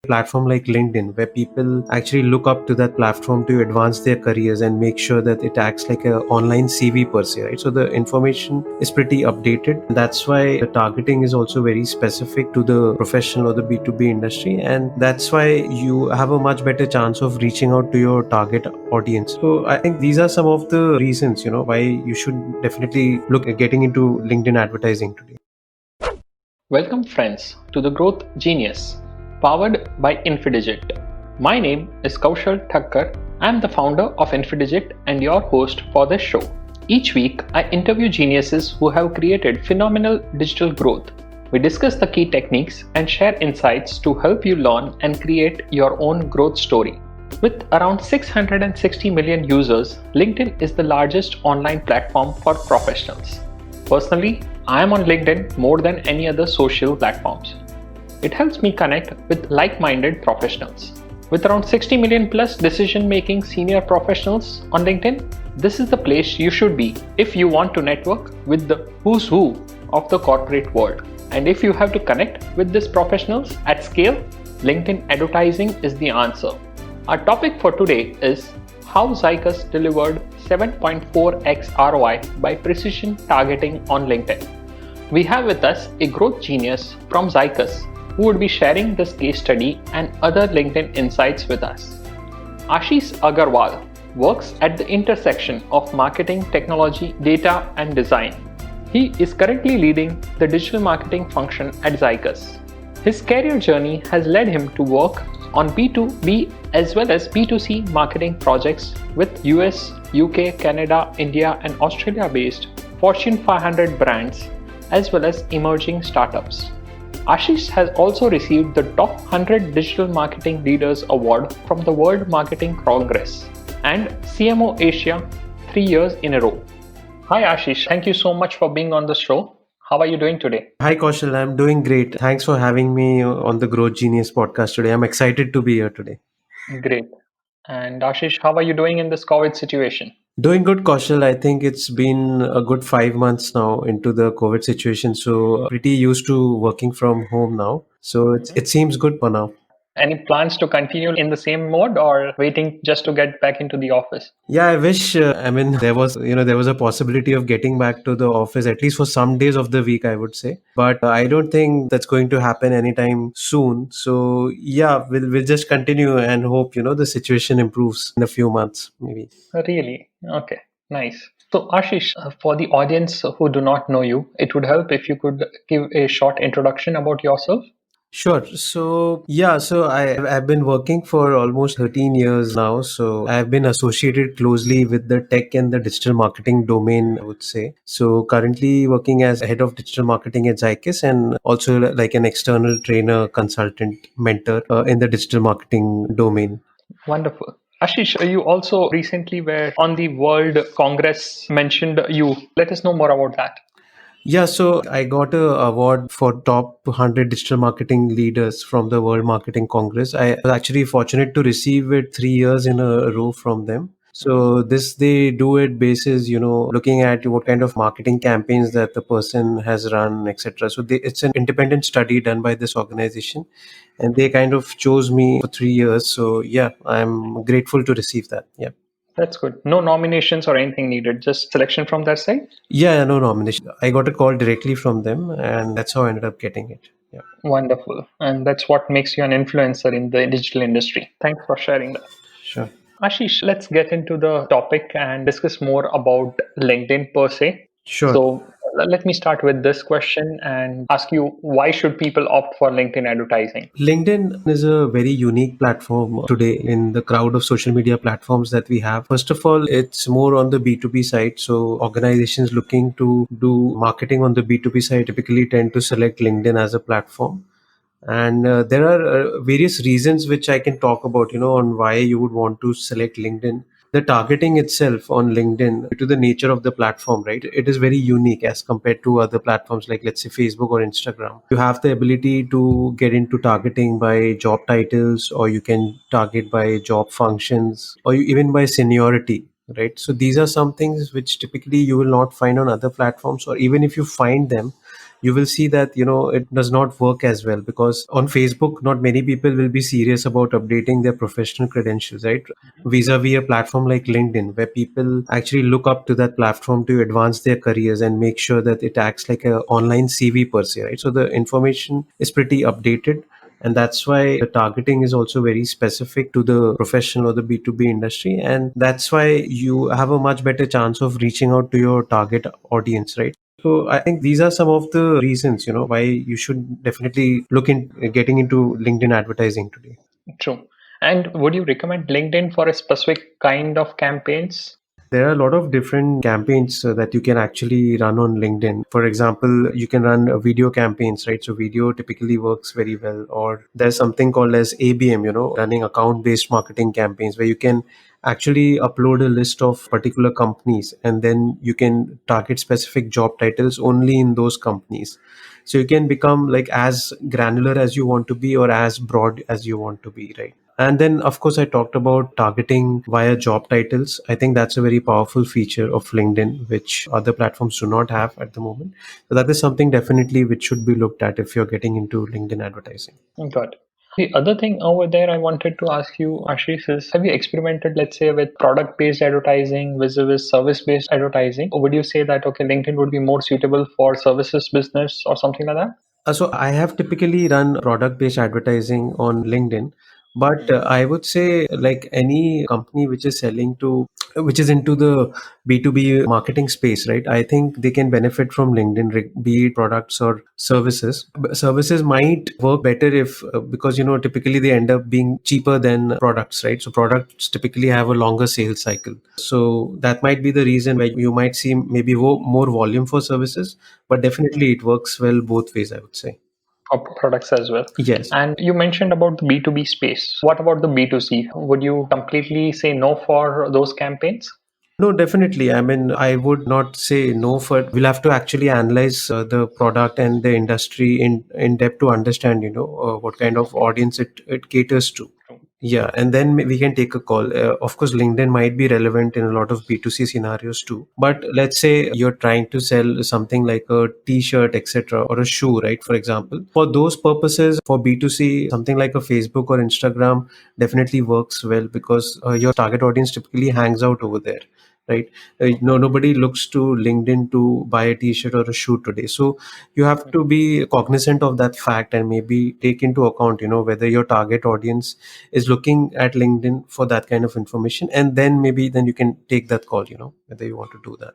platform like LinkedIn, where people actually look up to that platform to advance their careers and make sure that it acts like an online CV per se, right? So the information is pretty updated. That's why the targeting is also very specific to the professional or the B2B industry. And that's why you have a much better chance of reaching out to your target audience. So I think these are some of the reasons, why you should definitely look at getting into LinkedIn advertising today. Welcome, friends, to the Growth Genius, powered by Infidigit. My name is Kaushal Thakkar. I am the founder of Infidigit and your host for this show. Each week, I interview geniuses who have created phenomenal digital growth. We discuss the key techniques and share insights to help you learn and create your own growth story. With around 660 million users, LinkedIn is the largest online platform for professionals. Personally, I am on LinkedIn more than any other social platforms. It helps me connect with like-minded professionals. With around 60 million plus decision-making senior professionals on LinkedIn, this is the place you should be if you want to network with the who's who of the corporate world. And if you have to connect with these professionals at scale, LinkedIn advertising is the answer. Our topic for today is how Zycus delivered 7.4x ROI by precision targeting on LinkedIn. We have with us a growth genius from Zycus who would be sharing this case study and other LinkedIn insights with us. Ashish Agarwal works at the intersection of marketing, technology, data, and design. He is currently leading the digital marketing function at Zycus. His career journey has led him to work on B2B as well as B2C marketing projects with US, UK, Canada, India, and Australia based Fortune 500 brands as well as emerging startups. Ashish has also received the Top 100 Digital Marketing Leaders Award from the World Marketing Congress and CMO Asia 3 years in a row. Hi Ashish, thank you so much for being on the show. How are you doing today? Hi Kaushal, I'm doing great. Thanks for having me on the Growth Genius podcast today. I'm excited to be here today. Great. And Ashish, how are you doing in this COVID situation? Doing good, Kaushal. I think it's been a good 5 months now into the COVID situation. So pretty used to working from home now. So it seems good for now. Any plans to continue in the same mode or waiting just to get back into the office? Yeah, I wish. I mean, there was a possibility of getting back to the office at least for some days of the week, I would say. But I don't think that's going to happen anytime soon. So yeah, we'll just continue and hope the situation improves in a few months, maybe. Really? Okay, nice. So, Ashish, for the audience who do not know you, it would help if you could give a short introduction about yourself. Sure. So, yeah, I've been working for almost 13 years now. So, I've been associated closely with the tech and the digital marketing domain, I would say. So, currently working as head of digital marketing at Zycus and also like an external trainer, consultant, mentor in the digital marketing domain. Wonderful. Ashish, you also recently were on the World Congress mentioned you. Let us know more about that. Yeah, so I got a award for top 100 digital marketing leaders from the World Marketing Congress. I was actually fortunate to receive it 3 years in a row from them. So this they do it basis, looking at what kind of marketing campaigns that the person has run, etc. So it's an independent study done by this organization, and they kind of chose me for 3 years. So yeah, I'm grateful to receive that. Yeah. That's good. No nominations or anything needed, just selection from that side. Yeah, no nomination. I got a call directly from them, and that's how I ended up getting it. Yeah. Wonderful. And that's what makes you an influencer in the digital industry. Thanks for sharing that. Sure. Ashish, let's get into the topic and discuss more about LinkedIn per se. Sure. So let me start with this question and ask you, why should people opt for LinkedIn advertising? LinkedIn is a very unique platform today in the crowd of social media platforms that we have. First of all, it's more on the B2B side. So organizations looking to do marketing on the B2B side typically tend to select LinkedIn as a platform. And there are various reasons which I can talk about, on why you would want to select LinkedIn. The targeting itself on LinkedIn, due to the nature of the platform, right? It is very unique as compared to other platforms like, let's say, Facebook or Instagram. You have the ability to get into targeting by job titles, or you can target by job functions, or even by seniority. Right. So these are some things which typically you will not find on other platforms, or even if you find them, you will see that it does not work as well, because on Facebook not many people will be serious about updating their professional credentials, right? Vis-a-vis a platform like LinkedIn, where people actually look up to that platform to advance their careers and make sure that it acts like an online CV per se, right? So the information is pretty updated, and that's why the targeting is also very specific to the professional or the B2B industry, and that's why you have a much better chance of reaching out to your target audience, right? So I think these are some of the reasons why you should definitely look in getting into LinkedIn advertising today. True. And would you recommend LinkedIn for a specific kind of campaigns? There are a lot of different campaigns that you can actually run on LinkedIn. For example, you can run video campaigns, right? So video typically works very well. Or there's something called as ABM, running account based marketing campaigns, where you can actually upload a list of particular companies and then you can target specific job titles only in those companies. So you can become like as granular as you want to be or as broad as you want to be, right? And then, of course, I talked about targeting via job titles. I think that's a very powerful feature of LinkedIn, which other platforms do not have at the moment. So that is something definitely which should be looked at if you're getting into LinkedIn advertising. Got it. The other thing over there I wanted to ask you, Ashish, is have you experimented, let's say, with product based advertising versus service based advertising? Or would you say that, okay, LinkedIn would be more suitable for services business or something like that? So I have typically run product-based advertising on LinkedIn, but I would say like any company which is into the B2B marketing space, right? I think they can benefit from LinkedIn, be it products or services. Services might work better if because typically they end up being cheaper than products, right? So products typically have a longer sales cycle. So that might be the reason why you might see maybe more volume for services, but definitely it works well both ways, I would say. Or products as well. Yes. And you mentioned about the B2B space. What about the B2C? Would you completely say no for those campaigns? No, definitely. I mean, I would not say no for we'll have to actually analyze the product and the industry in depth to understand, what kind of audience it caters to. Yeah, and then we can take a call. Of course, LinkedIn might be relevant in a lot of B2C scenarios too. But let's say you're trying to sell something like a t-shirt, etc., or a shoe, right? For example, for those purposes, for B2C, something like a Facebook or Instagram definitely works well because your target audience typically hangs out over there, right? No, nobody looks to LinkedIn to buy a t-shirt or a shoe today. So you have to be cognizant of that fact and maybe take into account, whether your target audience is looking at LinkedIn for that kind of information, and then maybe then you can take that call, whether you want to do that.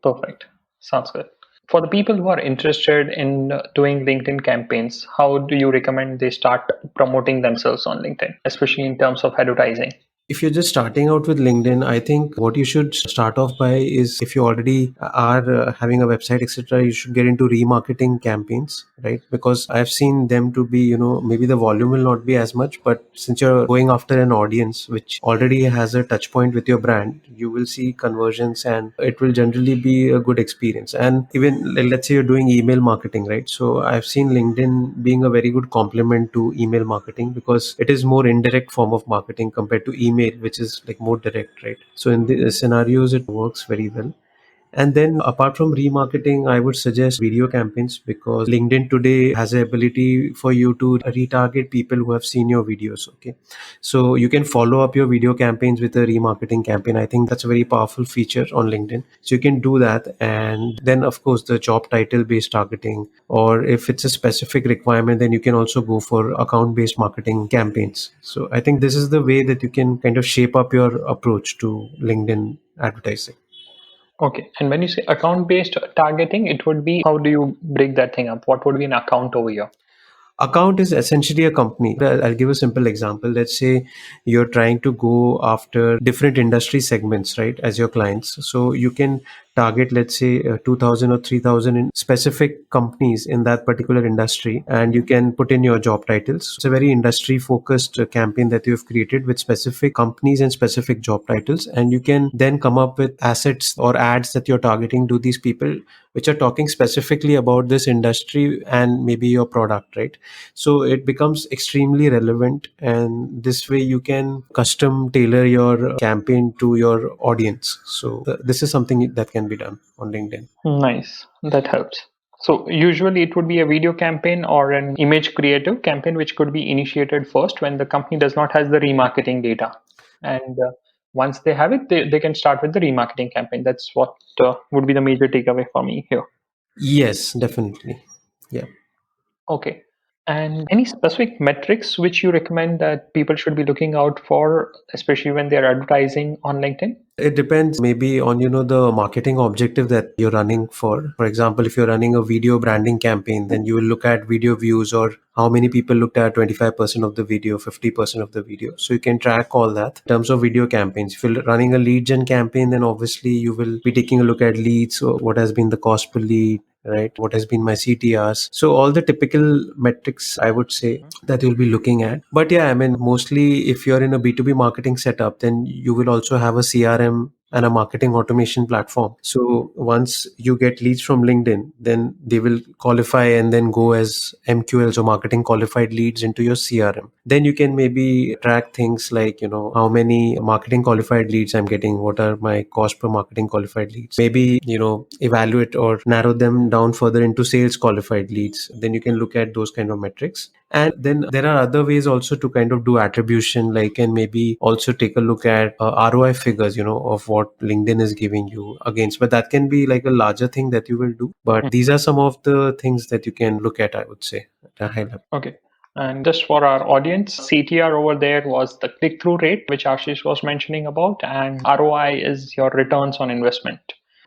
Perfect. Sounds good. For the people who are interested in doing LinkedIn campaigns, how do you recommend they start promoting themselves on LinkedIn, especially in terms of advertising? If you're just starting out with LinkedIn, I think what you should start off by is, if you already are having a website, etc., you should get into remarketing campaigns, right? Because I've seen them to be, maybe the volume will not be as much, but since you're going after an audience which already has a touch point with your brand, you will see conversions and it will generally be a good experience. And even let's say you're doing email marketing, right? So I've seen LinkedIn being a very good complement to email marketing because it is more indirect form of marketing compared to email, which is like more direct, right? So in the scenarios it works very well. And then apart from remarketing, I would suggest video campaigns, because LinkedIn today has the ability for you to retarget people who have seen your videos. Okay. So you can follow up your video campaigns with a remarketing campaign. I think that's a very powerful feature on LinkedIn. So you can do that. And then of course the job title based targeting, or if it's a specific requirement, then you can also go for account based marketing campaigns. So I think this is the way that you can kind of shape up your approach to LinkedIn advertising. Okay. And when you say account based targeting, it would be how do you break that thing up? What would be an account over here? Account is essentially a company. I'll give a simple example. Let's say you're trying to go after different industry segments, right, as your clients. So you can target, let's say, 2,000 or 3,000 in specific companies in that particular industry, and you can put in your job titles. It's a very industry focused campaign that you've created with specific companies and specific job titles. And you can then come up with assets or ads that you're targeting to these people, which are talking specifically about this industry and maybe your product, right? So it becomes extremely relevant, and this way you can custom tailor your campaign to your audience. So this is something that can be done on LinkedIn. Nice. That helps. So usually it would be a video campaign or an image creative campaign, which could be initiated first when the company does not has the remarketing data. And once they have it, they can start with the remarketing campaign. That's what would be the major takeaway for me here. Yes, definitely. Yeah. Okay. And any specific metrics which you recommend that people should be looking out for, especially when they're advertising on LinkedIn? It depends maybe on, the marketing objective that you're running for. For example, if you're running a video branding campaign, then you will look at video views or how many people looked at 25% of the video, 50% of the video. So you can track all that in terms of video campaigns. If you're running a lead gen campaign, then obviously you will be taking a look at leads. So what has been the cost per lead? Right, what has been my CTRs? So all the typical metrics, I would say, that you'll be looking at. But yeah, I mean, mostly if you're in a B2B marketing setup, then you will also have a CRM and a marketing automation platform. So once you get leads from LinkedIn, then they will qualify and then go as MQLs or marketing qualified leads into your CRM. Then you can maybe track things like, how many marketing qualified leads I'm getting, what are my cost per marketing qualified leads. Maybe, evaluate or narrow them down further into sales qualified leads. Then you can look at those kind of metrics. And then there are other ways also to kind of do attribution, like, and maybe also take a look at ROI figures, of what LinkedIn is giving you against. But that can be like a larger thing that you will do. But these are some of the things that you can look at, I would say, at a high level. Okay. And just for our audience, CTR over there was the click through rate, which Ashish was mentioning about, and ROI is your returns on investment.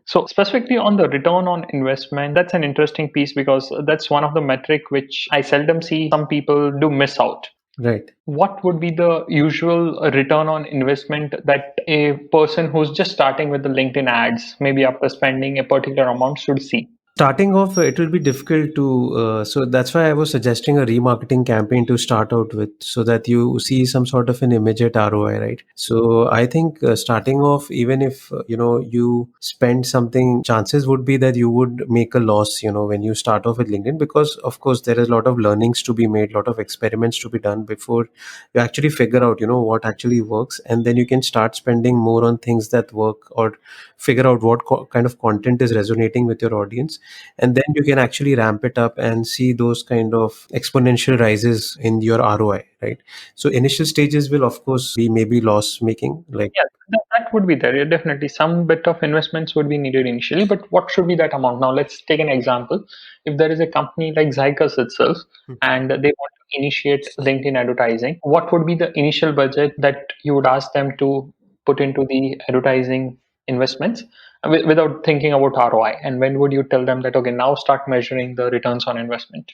So, specifically on the return on investment, that's an interesting piece because that's one of the metric which I seldom see some people do miss out. Right. What would be the usual return on investment that a person who's just starting with the LinkedIn ads, maybe after spending a particular amount, should see? Starting off, it will be difficult to. So that's why I was suggesting a remarketing campaign to start out with, so that you see some sort of an immediate ROI, right? So I think starting off, even if you spend something, chances would be that you would make a loss, when you start off with LinkedIn, because of course there is a lot of learnings to be made, a lot of experiments to be done before you actually figure out, what actually works, and then you can start spending more on things that work, or figure out what kind of content is resonating with your audience, and then you can actually ramp it up and see those kind of exponential rises in your ROI, right? So initial stages will of course be maybe loss making, like. Yeah, that would be there. Yeah, definitely, some bit of investments would be needed initially, but what should be that amount? Now, let's take an example. If there is a company like Zycus itself, and they want to initiate LinkedIn advertising, what would be the initial budget that you would ask them to put into the advertising investments without thinking about ROI? And when would you tell them that, okay, now start measuring the returns on investment?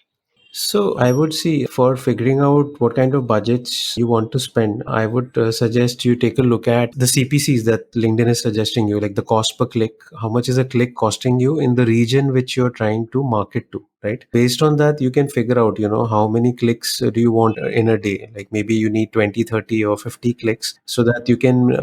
So I would see, for figuring out what kind of budgets you want to spend, I would suggest you take a look at the CPCs that LinkedIn is suggesting you, like the cost per click. How much is a click costing you in the region which you're trying to market to, right? Based on that, you can figure out, how many clicks do you want in a day? Like maybe you need 20, 30 or 50 clicks, so that you can,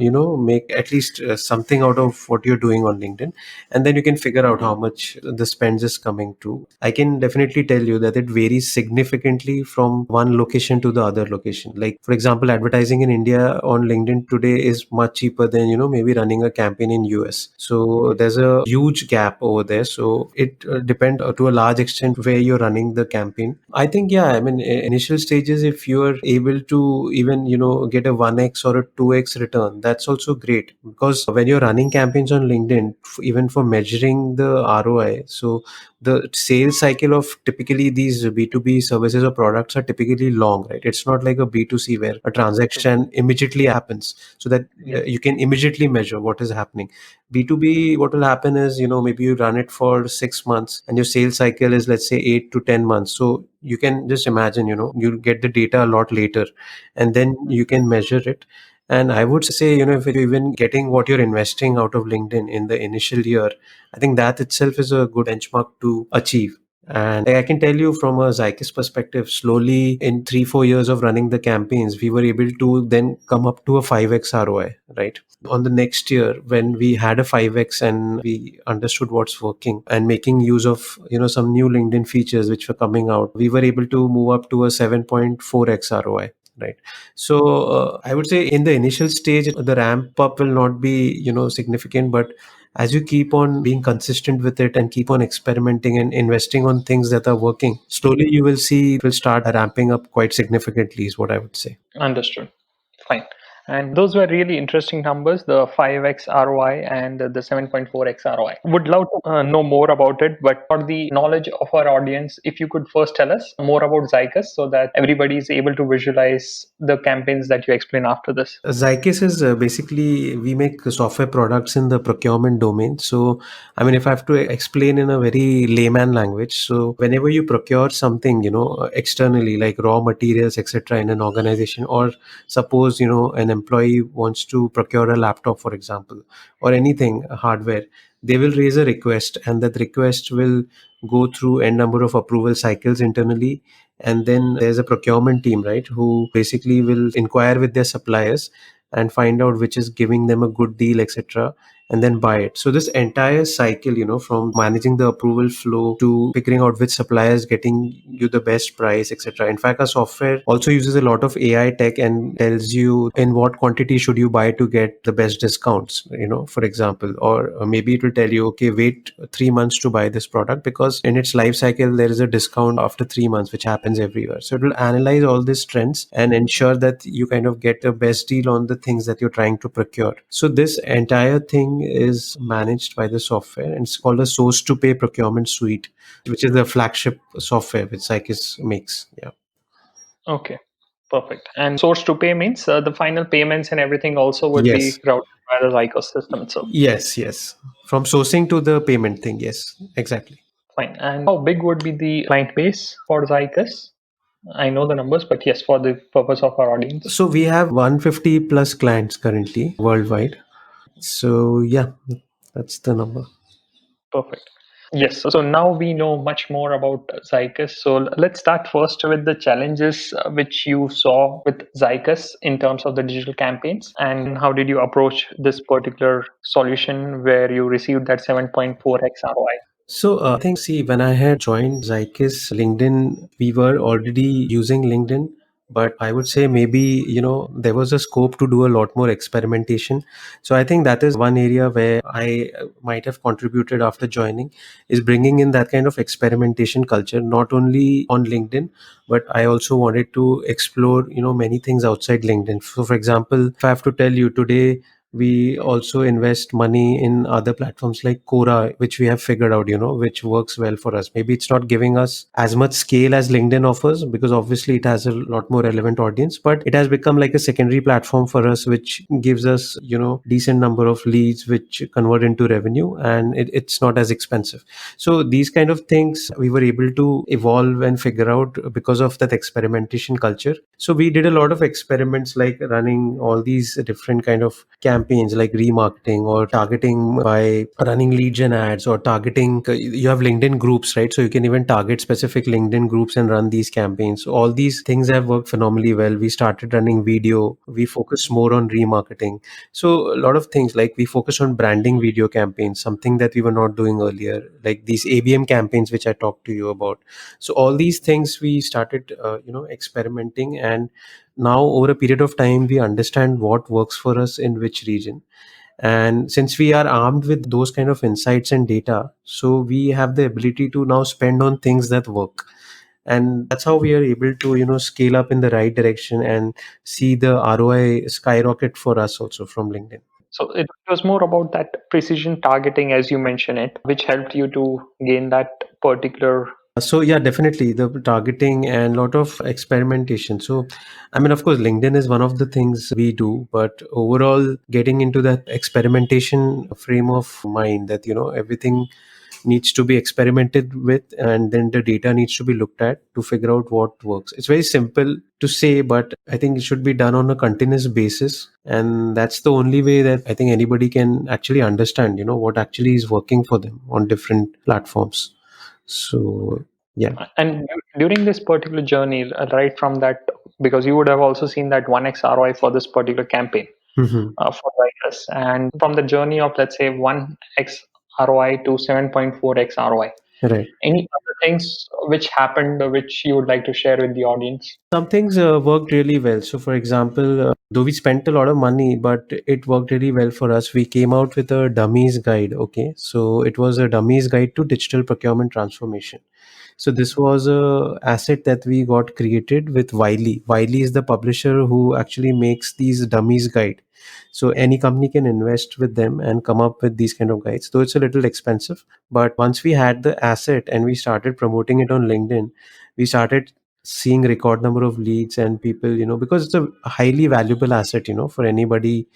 make at least something out of what you're doing on LinkedIn. And then you can figure out how much the spends is coming to. I can definitely tell you that it varies significantly from one location to the other location. Like, for example, advertising in India on LinkedIn today is much cheaper than, maybe running a campaign in US. So there's a huge gap over there. So it depends to a large extent where you're running the campaign. I think, yeah, I mean, initial stages, if you're able to even, get a 1x or a 2x return, that's also great, because when you're running campaigns on LinkedIn, even for measuring the ROI, so the sales cycle of typically these B2B services or products are typically long, right? It's not like a B2C where a transaction immediately happens, so that you can immediately measure what is happening. B2B, what will happen is, maybe you run it for 6 months and your sales cycle is, let's say, 8 to 10 months. So you can just imagine, you'll get the data a lot later, and then you can measure it. And I would say, if you're even getting what you're investing out of LinkedIn in the initial year, I think that itself is a good benchmark to achieve. And I can tell you from a Zycus perspective, slowly in 3, 4 years of running the campaigns, we were able to then come up to a 5x ROI, right? On the next year, when we had a 5x and we understood what's working and making use of, some new LinkedIn features which were coming out, we were able to move up to a 7.4x ROI. Right. So I would say in the initial stage, the ramp up will not be, significant, but as you keep on being consistent with it and keep on experimenting and investing on things that are working, slowly you will see it will start ramping up quite significantly, is what I would say. Understood. Fine. And those were really interesting numbers, the 5x ROI and the 7.4x ROI. Would love to know more about it, but for the knowledge of our audience, if you could first tell us more about Zycus so that everybody is able to visualize the campaigns that you explain after this. Zycus is basically we make software products in the procurement domain. So, I mean, if I have to explain in a very layman language, so whenever you procure something, externally like raw materials, etc., in an organization, or suppose an employee wants to procure a laptop, for example, or anything hardware, they will raise a request, and that request will go through n number of approval cycles internally, and then there's a procurement team, right, who basically will inquire with their suppliers and find out which is giving them a good deal, etc., and then buy it. So this entire cycle, from managing the approval flow to figuring out which supplier is getting you the best price, etc. In fact, our software also uses a lot of AI tech and tells you in what quantity should you buy to get the best discounts, for example. Or maybe it will tell you, okay, wait 3 months to buy this product because in its life cycle there is a discount after 3 months, which happens everywhere. So it will analyze all these trends and ensure that you kind of get the best deal on the things that you're trying to procure. So this entire thing is managed by the software, and it's called a source to pay procurement suite, which is the flagship software which Zycus makes. Yeah. Okay, perfect. And source to pay means the final payments and everything also would Yes. be routed by the Zycos system itself. Yes. From sourcing to the payment thing. Yes, exactly. Fine. And how big would be the client base for Zycus? I know the numbers, but yes, for the purpose of our audience. So we have 150 plus clients currently worldwide. So yeah, that's the number. Perfect. Yes. So now we know much more about Zycus. So let's start first with the challenges which you saw with Zycus in terms of the digital campaigns, and how did you approach this particular solution where you received that 7.4x ROI? So I think, see, when I had joined Zycus LinkedIn, we were already using LinkedIn, but I would say maybe, there was a scope to do a lot more experimentation. So I think that is one area where I might have contributed after joining, is bringing in that kind of experimentation culture, not only on LinkedIn, but I also wanted to explore, many things outside LinkedIn. So for example, if I have to tell you today, we also invest money in other platforms like Quora, which we have figured out, which works well for us. Maybe it's not giving us as much scale as LinkedIn offers because obviously it has a lot more relevant audience, but it has become like a secondary platform for us, which gives us, decent number of leads, which convert into revenue, and it's not as expensive. So these kind of things we were able to evolve and figure out because of that experimentation culture. So we did a lot of experiments like running all these different kind of campaigns like remarketing or targeting by running lead gen ads or targeting. You have LinkedIn groups, right? So you can even target specific LinkedIn groups and run these campaigns. So all these things have worked phenomenally well. We started running video. We focused more on remarketing. So a lot of things like we focus on branding video campaigns, something that we were not doing earlier, like these ABM campaigns, which I talked to you about. So all these things we started, experimenting, and now over a period of time we understand what works for us in which region. And since we are armed with those kind of insights and data, so we have the ability to now spend on things that work, and that's how we are able to scale up in the right direction and see the ROI skyrocket for us also from LinkedIn. So it was more about that precision targeting, as you mentioned it, which helped you to gain that particular. So yeah, definitely the targeting and lot of experimentation. So I mean, of course, LinkedIn is one of the things we do, but overall getting into that experimentation frame of mind, that everything needs to be experimented with, and then the data needs to be looked at to figure out what works. It's very simple to say, but I think it should be done on a continuous basis, and that's the only way that I think anybody can actually understand what actually is working for them on different platforms. So yeah. And during this particular journey, right from that, because you would have also seen that 1x ROI for this particular campaign Hmm. for writers, and from the journey of, let's say, 1x ROI to 7.4x ROI, Right. any other things which happened, which you would like to share with the audience? Some things worked really well. So, for example, though we spent a lot of money, but it worked really well for us. We came out with a dummies guide. Okay, so it was a dummies guide to digital procurement transformation. So this was a asset that we got created with Wiley. Wiley is the publisher who actually makes these dummies guide. So any company can invest with them and come up with these kind of guides. Though it's a little expensive, but once we had the asset and we started promoting it on LinkedIn, we started seeing record number of leads and people, because it's a highly valuable asset, for anybody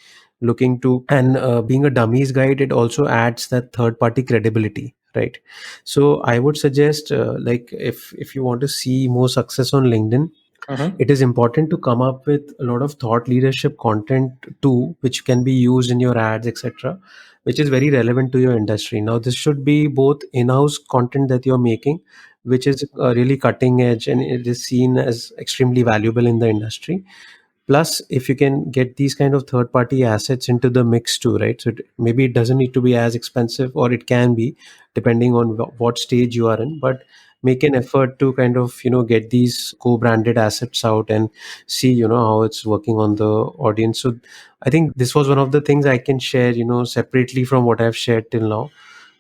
looking to, and being a dummies guide, it also adds that third party credibility, right? So I would suggest, like, if you want to see more success on LinkedIn, Mm-hmm. it is important to come up with a lot of thought leadership content too, which can be used in your ads, etc., which is very relevant to your industry. Now this should be both in-house content that you're making, which is really cutting edge and it is seen as extremely valuable in the industry. Plus, if you can get these kind of third party assets into the mix too, right? So maybe it doesn't need to be as expensive, or it can be, depending on what stage you are in. But make an effort to kind of, get these co-branded assets out and see, how it's working on the audience. So I think this was one of the things I can share, separately from what I've shared till now,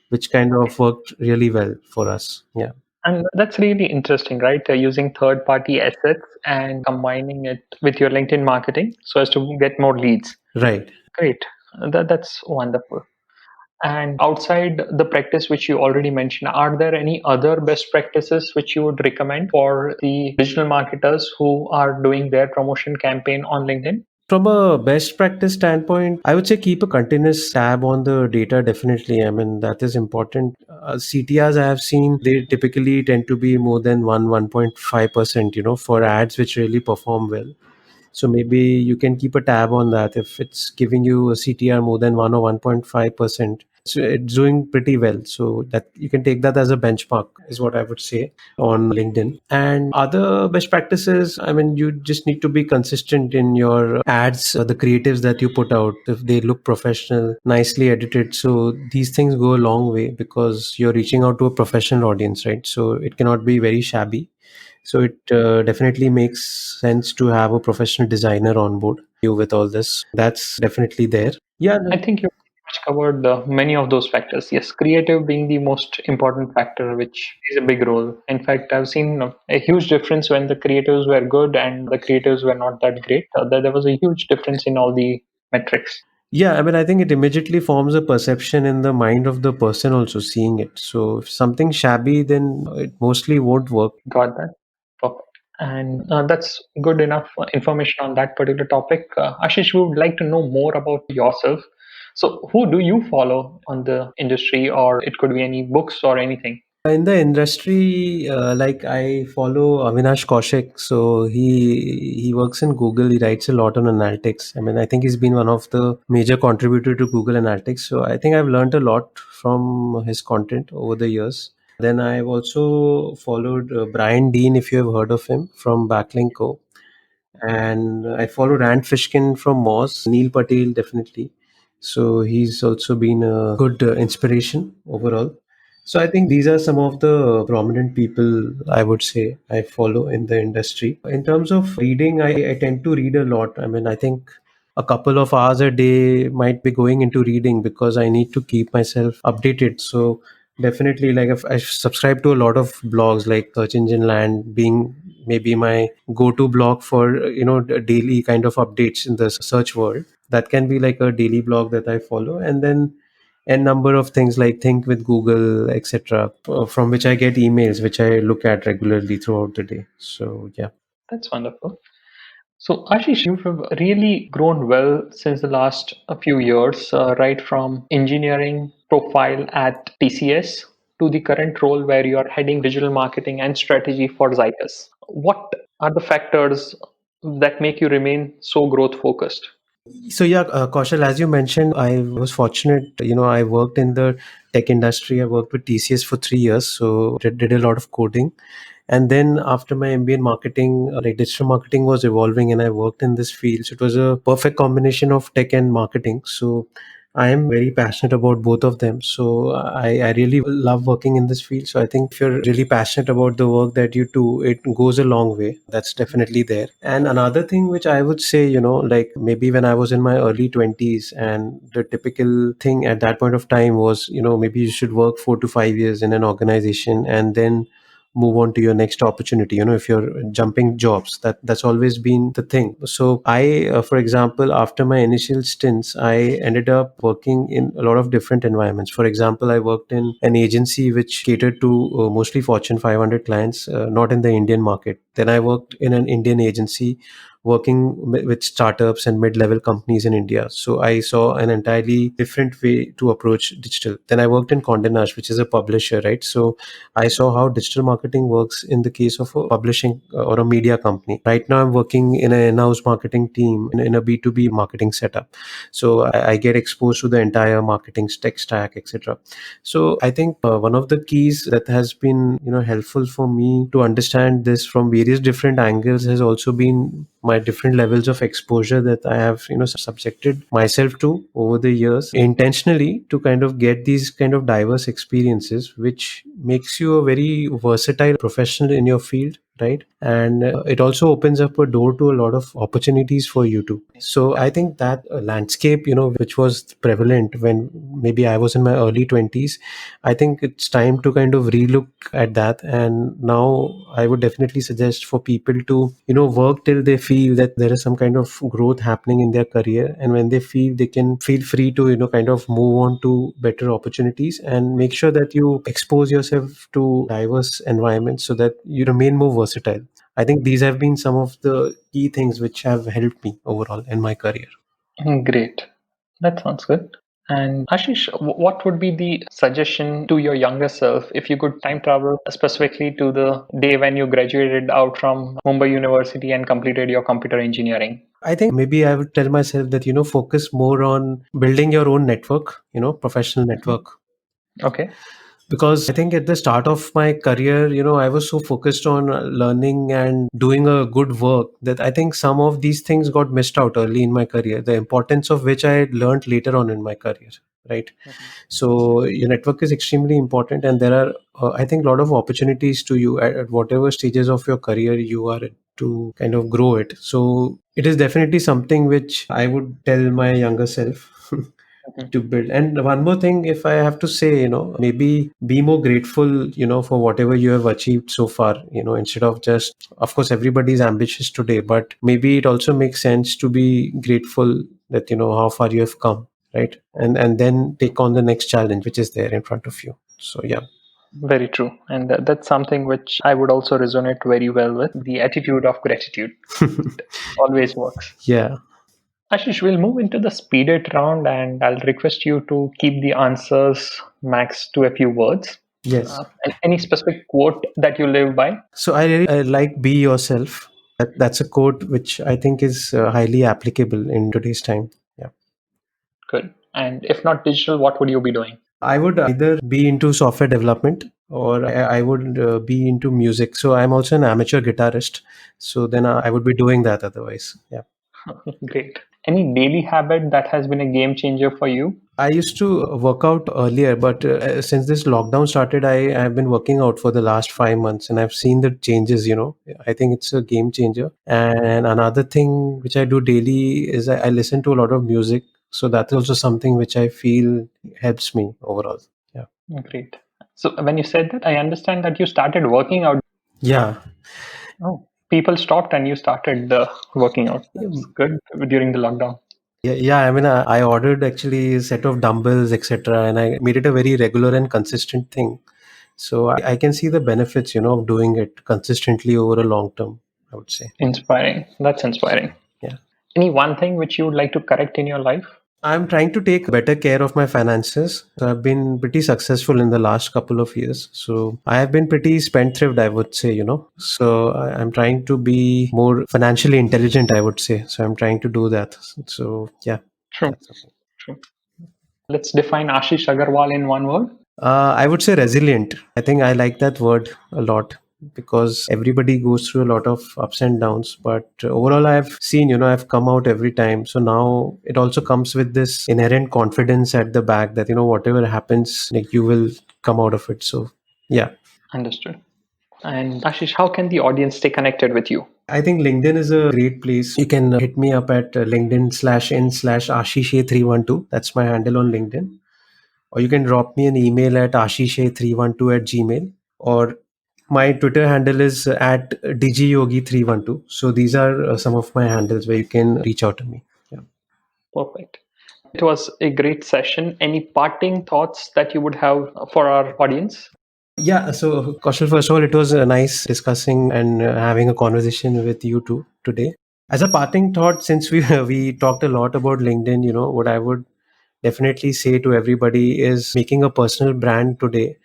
which kind of worked really well for us. Yeah. And that's really interesting, right? Using third party assets and combining it with your LinkedIn marketing so as to get more leads. Right. Great. That's wonderful. And outside the practice which you already mentioned, are there any other best practices which you would recommend for the digital marketers who are doing their promotion campaign on LinkedIn? From a best practice standpoint, I would say keep a continuous tab on the data, definitely. I mean, that is important. CTRs I have seen, they typically tend to be more than 1.5%, for ads which really perform well. So maybe you can keep a tab on that. If it's giving you a CTR more than 1 or 1.5%, so it's doing pretty well. So that you can take that as a benchmark, is what I would say on LinkedIn. And other best practices, I mean, you just need to be consistent in your ads, the creatives that you put out. If they look professional, nicely edited, so these things go a long way because you're reaching out to a professional audience, right? So it cannot be very shabby. So it definitely makes sense to have a professional designer on board you with all this. That's definitely there. Yeah. I think you pretty much covered many of those factors. Yes, creative being the most important factor, which is a big role. In fact, I've seen a huge difference when the creatives were good and the creatives were not that great. There was a huge difference in all the metrics. Yeah, I mean, I think it immediately forms a perception in the mind of the person also seeing it. So if something shabby, then it mostly won't work. Got that. Perfect. And that's good enough information on that particular topic. Ashish, we would like to know more about yourself. So, who do you follow on the industry, or it could be any books or anything? In the industry, like I follow Avinash Kaushik, so he works in Google. He writes a lot on analytics. I mean, I think he's been one of the major contributor to Google Analytics. So I think I've learned a lot from his content over the years. Then I've also followed Brian Dean, if you have heard of him, from Backlink Co. And I follow Rand Fishkin from Moz, Neil Patel definitely. So he's also been a good inspiration overall. So I think these are some of the prominent people I would say I follow in the industry. In terms of reading, I tend to read a lot. I mean, I think a couple of hours a day might be going into reading because I need to keep myself updated. So definitely, like if I subscribe to a lot of blogs, like Search Engine Land being maybe my go-to blog for daily kind of updates in the search world. That can be like a daily blog that I follow, and then a number of things like Think with Google, etc., from which I get emails, which I look at regularly throughout the day. So yeah. That's wonderful. So, Ashish, you have really grown well since the last few years, right from engineering profile at TCS to the current role where you are heading digital marketing and strategy for Zycus. What are the factors that make you remain so growth focused? So yeah, Kaushal, as you mentioned, I was fortunate. I worked in the tech industry. I worked with TCS for 3 years, so did a lot of coding. And then after my MBA in marketing, like digital marketing was evolving, and I worked in this field. So it was a perfect combination of tech and marketing. So I am very passionate about both of them. So I really love working in this field. So I think if you're really passionate about the work that you do, it goes a long way. That's definitely there. And another thing which I would say, like maybe when I was in my early 20s, and the typical thing at that point of time was, maybe you should work 4 to 5 years in an organization and then move on to your next opportunity. If you're jumping jobs, that's always been the thing. So I, for example, after my initial stints, I ended up working in a lot of different environments. For example, I worked in an agency which catered to mostly Fortune 500 clients, not in the Indian market. Then I worked in an Indian agency working with startups and mid-level companies in India. So I saw an entirely different way to approach digital. Then I worked in Condé Nast, which is a publisher, right? So I saw how digital marketing works in the case of a publishing or a media company. Right now, I'm working in an in-house marketing team in a B2B marketing setup. So I get exposed to the entire marketing tech stack, etc. So I think one of the keys that has been helpful for me to understand this from various different angles has also been my different levels of exposure that I have subjected myself to over the years intentionally to kind of get these kind of diverse experiences, which makes you a very versatile professional in your field, right? And it also opens up a door to a lot of opportunities for you too. So I think that landscape, which was prevalent when maybe I was in my early 20s, I think it's time to kind of relook at that. And now I would definitely suggest for people to, work till they feel that there is some kind of growth happening in their career. And when they feel, they can feel free to, kind of move on to better opportunities, and make sure that you expose yourself to diverse environments so that you remain more versatile. I think these have been some of the key things which have helped me overall in my career. Great. That sounds good. And Ashish, what would be the suggestion to your younger self if you could time travel specifically to the day when you graduated out from Mumbai University and completed your computer engineering? I think maybe I would tell myself that, focus more on building your own network, professional Mhm. network. Okay. Because I think at the start of my career, I was so focused on learning and doing a good work that I think some of these things got missed out early in my career, the importance of which I learned later on in my career, right? Mhm. So your network is extremely important, and there are, I think, a lot of opportunities to you at whatever stages of your career you are at to kind of grow it. So it is definitely something which I would tell my younger self Mhm. to build. And one more thing, if I have to say, maybe be more grateful, for whatever you have achieved so far, instead of just, of course, everybody's ambitious today, but maybe it also makes sense to be grateful that, how far you have come, right? And then take on the next challenge, which is there in front of you. So, yeah. Very true. And that's something which I would also resonate very well with, the attitude of gratitude. It always works. Yeah. Ashish, we'll move into the speeded round and I'll request you to keep the answers max to a few words. Yes. Any specific quote that you live by? So I like be yourself. That's a quote which I think is highly applicable in today's time. Yeah. Good. And if not digital, what would you be doing? I would either be into software development, or I would be into music. So I'm also an amateur guitarist. So then I would be doing that otherwise. Yeah. Great. Any daily habit that has been a game changer for you? I used to work out earlier, but since this lockdown started, I have been working out for the last 5 months, and I've seen the changes. I think it's a game changer. And another thing which I do daily is I listen to a lot of music. So that's also something which I feel helps me overall. Yeah. Great. So when you said that, I understand that you started working out. Yeah. Oh, people stopped and you started working out. That's good during the lockdown. Yeah. I mean, I ordered actually a set of dumbbells, etc., and I made it a very regular and consistent thing. So I can see the benefits, of doing it consistently over a long term, I would say. Inspiring. That's inspiring. Yeah. Any one thing which you would like to correct in your life? I'm trying to take better care of my finances. So I've been pretty successful in the last couple of years. So I have been pretty spendthrift, I would say, So I'm trying to be more financially intelligent, I would say. So I'm trying to do that. So yeah, True. that's something. True. Let's define Ashish Agarwal in one word. I would say resilient. I think I like that word a lot. because everybody goes through a lot of ups and downs. But overall, I've seen, I've come out every time. So now it also comes with this inherent confidence at the back that, whatever happens, like you will come out of it. So yeah. Understood. And Ashish, how can the audience stay connected with you? I think LinkedIn is a great place. You can hit me up at LinkedIn/in/Ashishe312. That's my handle on LinkedIn. Or you can drop me an email at ashishe312 at gmail. Or my Twitter handle is at digiyogi312. So these are some of my handles where you can reach out to me. Yeah. Perfect. It was a great session. Any parting thoughts that you would have for our audience? Yeah, so Kaushal, first of all, it was nice discussing and having a conversation with you two today. As a parting thought, since we we talked a lot about LinkedIn, what I would definitely say to everybody is making a personal brand today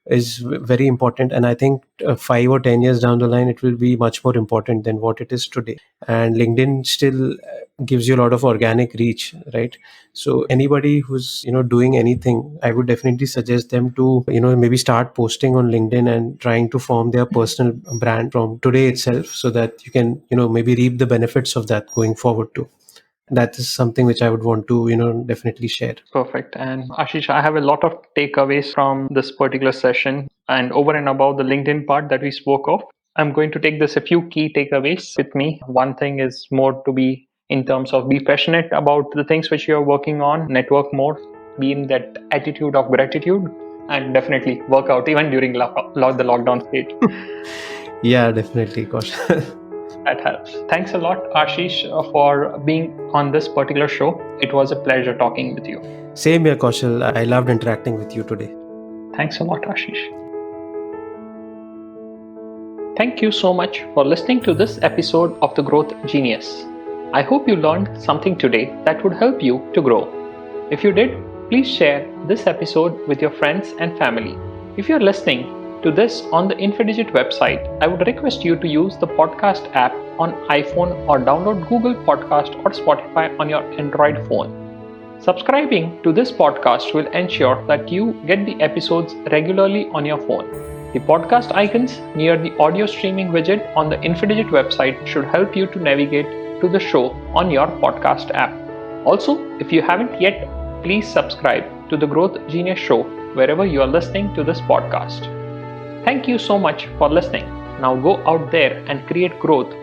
is very important, and I think 5 or 10 years down the line it will be much more important than what it is today. And LinkedIn still gives you a lot of organic reach, right? So anybody who's doing anything, I would definitely suggest them to maybe start posting on LinkedIn and trying to form their personal brand from today itself, so that you can maybe reap the benefits of that going forward too. That is something which I would want to definitely share. Perfect. And Ashish, I have a lot of takeaways from this particular session. And over and above the LinkedIn part that we spoke of, I'm going to take this a few key takeaways with me. One thing is more to be in terms of be passionate about the things which you're working on, network more, be in that attitude of gratitude, and definitely work out even during the lockdown stage. Yeah, definitely, Kosh. That helps. Thanks a lot, Ashish, for being on this particular show. It was a pleasure talking with you. Same here, Kaushal. I loved interacting with you today. Thanks a lot, Ashish. Thank you so much for listening to this episode of The Growth Genius. I hope you learned something today that would help you to grow. If you did, please share this episode with your friends and family. If you're listening to this on the Infidigit website, I would request you to use the podcast app on iPhone or download Google Podcast or Spotify on your Android phone. Subscribing to this podcast will ensure that you get the episodes regularly on your phone. The podcast icons near the audio streaming widget on the Infidigit website should help you to navigate to the show on your podcast app. Also, if you haven't yet, please subscribe to the Growth Genius Show wherever you are listening to this podcast. Thank you so much for listening. Now go out there and create growth